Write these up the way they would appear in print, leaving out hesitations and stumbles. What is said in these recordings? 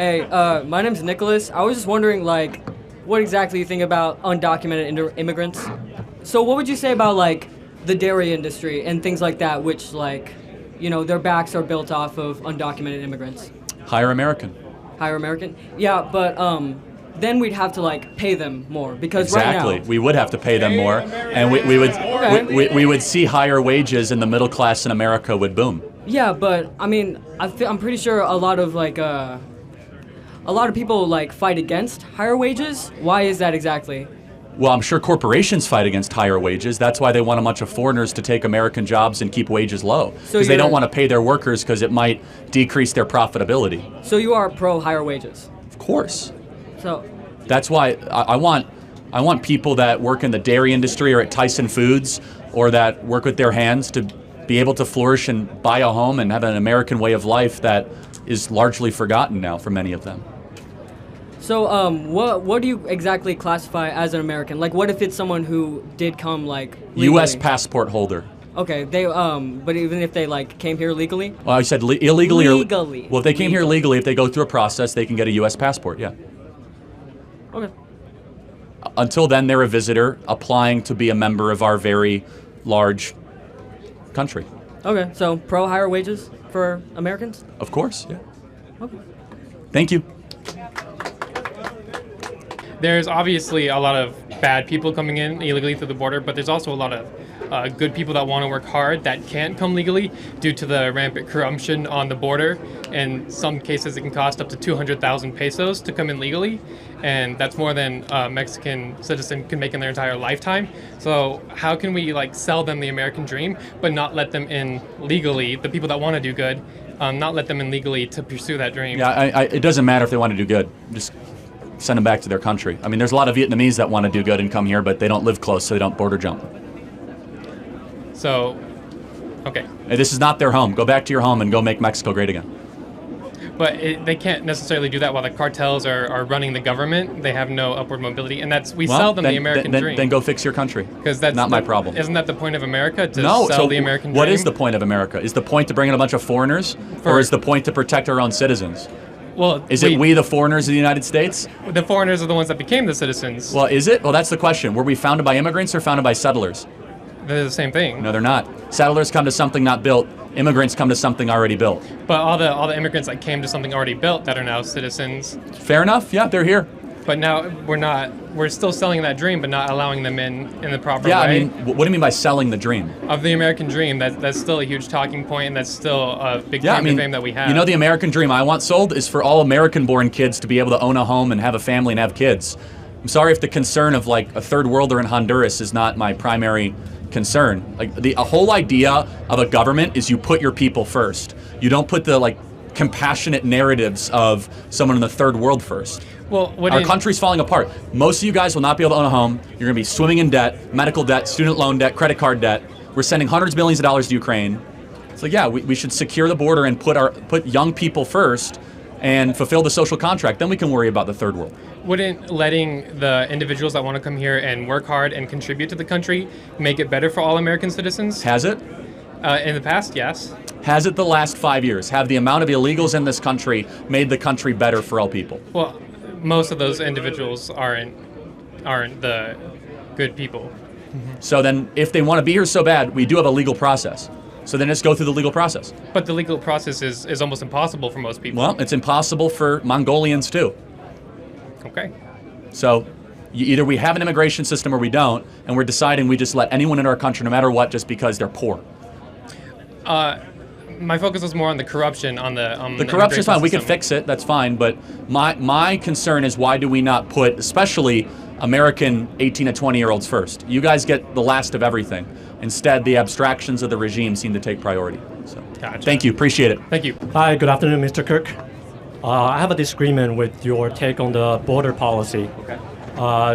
Hey, my name's Nicholas. I was just wondering, like, what exactly you think about undocumented immigrants? So what would you say about, like, the dairy industry and things like that, which, like, you know, their backs are built off of undocumented immigrants? Hire American. Hire American? Yeah, but then we'd have to, like, pay them more because Exactly. right now... We would have to pay them more, and we would see higher wages, and the middle class in America would boom. Yeah, but, I mean, I'm pretty sure a lot of, like, a lot of people, like, fight against higher wages. Why is that exactly? Well, I'm sure corporations fight against higher wages. That's why they want a bunch of foreigners to take American jobs and keep wages low. Because they don't want to pay their workers because it might decrease their profitability. So you are pro higher wages? Of course. So that's why I want people that work in the dairy industry or at Tyson Foods or that work with their hands to be able to flourish and buy a home and have an American way of life that is largely forgotten now for many of them. So, what do you exactly classify as an American? Like, what if it's someone who did come, like, legally? U.S. passport holder. Okay, but even if they, like, came here legally? Well, I said illegally. Legally. Well, if they came here legally, if they go through a process, they can get a U.S. passport, yeah. Okay. Until then, they're a visitor applying to be a member of our very large country. Okay, so pro higher wages for Americans? Of course, yeah. Okay. Thank you. There's obviously a lot of bad people coming in illegally through the border, but there's also a lot of good people that want to work hard that can't come legally due to the rampant corruption on the border. In some cases, it can cost up to 200,000 pesos to come in legally, and that's more than a Mexican citizen can make in their entire lifetime. So how can we, like, sell them the American dream, but not let them in legally, the people that want to do good, not let them in legally to pursue that dream? Yeah, it doesn't matter if they want to do good. Just send them back to their country. I mean, there's a lot of Vietnamese that want to do good and come here, but they don't live close, so they don't border jump. So, okay. This is not their home. Go back to your home and go make Mexico great again. But they can't necessarily do that while the cartels are running the government. They have no upward mobility, and we sell them the American dream. Then go fix your country. Because that's not my problem. Isn't that the point of America, to sell the American dream? What is the point of America? Is the point to bring in a bunch of foreigners, or is the point to protect our own citizens? Well, is it we, the foreigners of the United States? The foreigners are the ones that became the citizens. Well, is it? Well, that's the question. Were we founded by immigrants or founded by settlers? They're the same thing. No, they're not. Settlers come to something not built. Immigrants come to something already built. But all the immigrants that came to something already built that are now citizens. Fair enough. Yeah, they're here. But now we're still selling that dream, but not allowing them in the proper way. Yeah, I mean, what do you mean by selling the dream? Of the American dream, that's still a huge talking point, and that's still a big claim to fame that we have. You know, the American dream I want sold is for all American-born kids to be able to own a home and have a family and have kids. I'm sorry if the concern of, like, a third worlder in Honduras is not my primary concern. Like, a whole idea of a government is you put your people first. You don't put the, like, compassionate narratives of someone in the third world first. Well, our country's falling apart. Most of you guys will not be able to own a home. You're going to be swimming in debt, medical debt, student loan debt, credit card debt. We're sending hundreds of millions of dollars to Ukraine. So yeah, we should secure the border and put young people first and fulfill the social contract. Then we can worry about the third world. Wouldn't letting the individuals that want to come here and work hard and contribute to the country make it better for all American citizens? Has it? In the past, yes. Has it the last 5 years? Have the amount of illegals in this country made the country better for all people? Well, most of those individuals aren't the good people. Mm-hmm. So then, if they want to be here so bad, we do have a legal process. So then let's go through the legal process. But the legal process is almost impossible for most people. Well, it's impossible for Mongolians too. Okay. So either we have an immigration system or we don't, and we're deciding we just let anyone in our country no matter what just because they're poor. My focus was more on the corruption on the corruption is fine. system. We can fix it. That's fine. But my concern is why do we not put, especially American 18 to 20-year-olds first? You guys get the last of everything. Instead, the abstractions of the regime seem to take priority. So, gotcha. Thank you. Appreciate it. Thank you. Hi. Good afternoon, Mr. Kirk. I have a disagreement with your take on the border policy. Okay.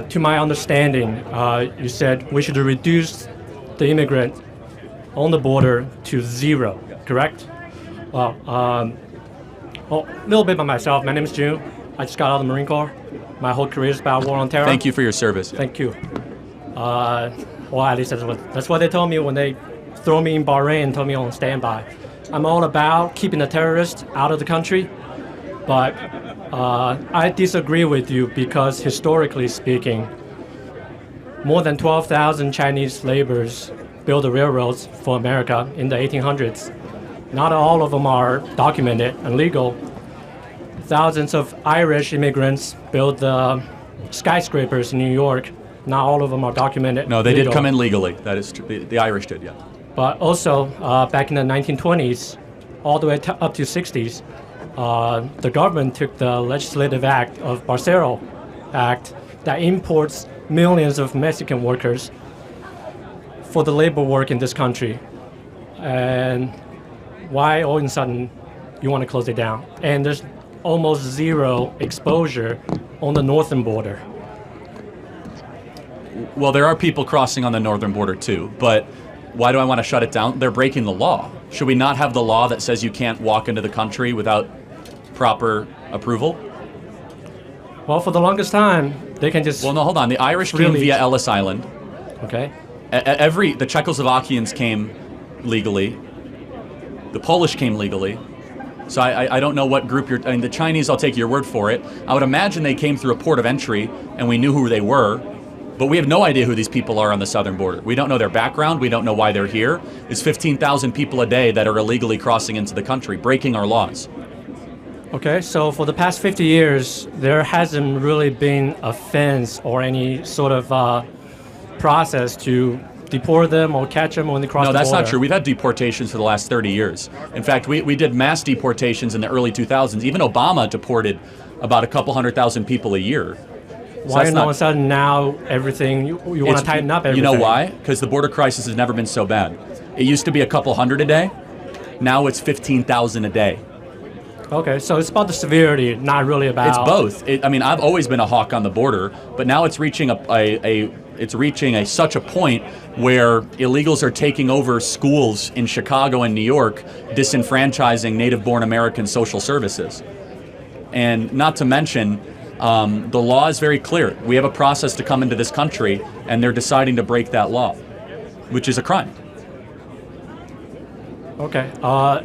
To my understanding, you said we should reduce the immigrant on the border to zero. Correct? Well, a little bit about myself. My name is June. I just got out of the Marine Corps. My whole career is about war on terror. Thank you for your service. Thank you. Well, at least that's what they told me when they threw me in Bahrain and told me on standby. I'm all about keeping the terrorists out of the country. But I disagree with you because historically speaking, more than 12,000 Chinese laborers built the railroads for America in the 1800s. Not all of them are documented and legal. Thousands of Irish immigrants built the skyscrapers in New York. Not all of them are documented. No, they legal. did come in legally. That is true. The Irish did, yeah. But also, back in the 1920s, all the way up to 60s, the government took the legislative act of Barcelo Act that imports millions of Mexican workers for the labor work in this country. And why all of a sudden you want to close it down? And there's almost zero exposure on the northern border. Well, there are people crossing on the northern border too, but why do I want to shut it down? They're breaking the law. Should we not have the law that says you can't walk into the country without proper approval? Well, for the longest time, they can just... Well, no, hold on. The Irish came via Ellis Island. Okay. The Czechoslovakians came legally. The Polish came legally. So I don't know what group you're... I mean, the Chinese, I'll take your word for it. I would imagine they came through a port of entry, and we knew who they were. But we have no idea who these people are on the southern border. We don't know their background. We don't know why they're here. It's 15,000 people a day that are illegally crossing into the country, breaking our laws. Okay, so for the past 50 years, there hasn't really been a fence or any sort of process to deport them or catch them when they cross the border. No, that's not true. We've had deportations for the last 30 years. In fact, we did mass deportations in the early 2000s. Even Obama deported about a couple 100,000 people a year. Why all of a sudden now everything, you want to tighten up everything? You know why? Because the border crisis has never been so bad. It used to be a couple hundred a day. Now it's 15,000 a day. Okay, so it's about the severity, not really about... It's both. I mean, I've always been a hawk on the border, but now it's reaching such a point where illegals are taking over schools in Chicago and New York, disenfranchising native-born American social services. And not to mention, the law is very clear. We have a process to come into this country, and they're deciding to break that law, which is a crime. Okay.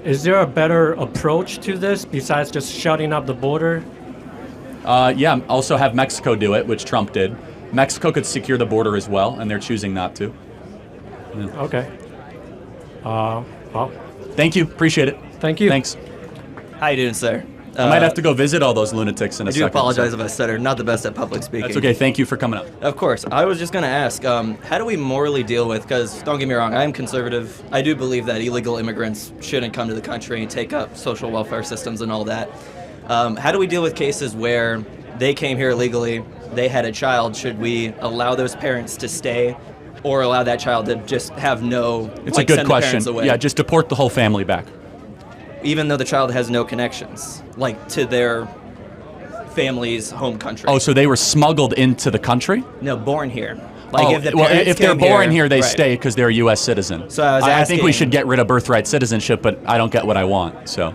Is there a better approach to this besides just shutting up the border? Yeah, also have Mexico do it, which Trump did. Mexico could secure the border as well, and they're choosing not to. Yeah. Okay. Well. Thank you. Appreciate it. Thank you. Thanks. How you doing, sir? I might have to go visit all those lunatics in a second. I do apologize if I stutter. Not the best at public speaking. That's okay. Thank you for coming up. Of course. I was just going to ask, how do we morally deal with, because don't get me wrong, I am conservative. I do believe that illegal immigrants shouldn't come to the country and take up social welfare systems and all that. How do we deal with cases where they came here illegally, they had a child? Should we allow those parents to stay or allow that child to just have no, it's a good send question. the parents away? Yeah, just deport the whole family back. Even though the child has no connections, like to their family's home country. Oh, so they were smuggled into the country? No, born here. Like if they're born here, they stay because they're a U.S. citizen. So I think we should get rid of birthright citizenship, but I don't get what I want. So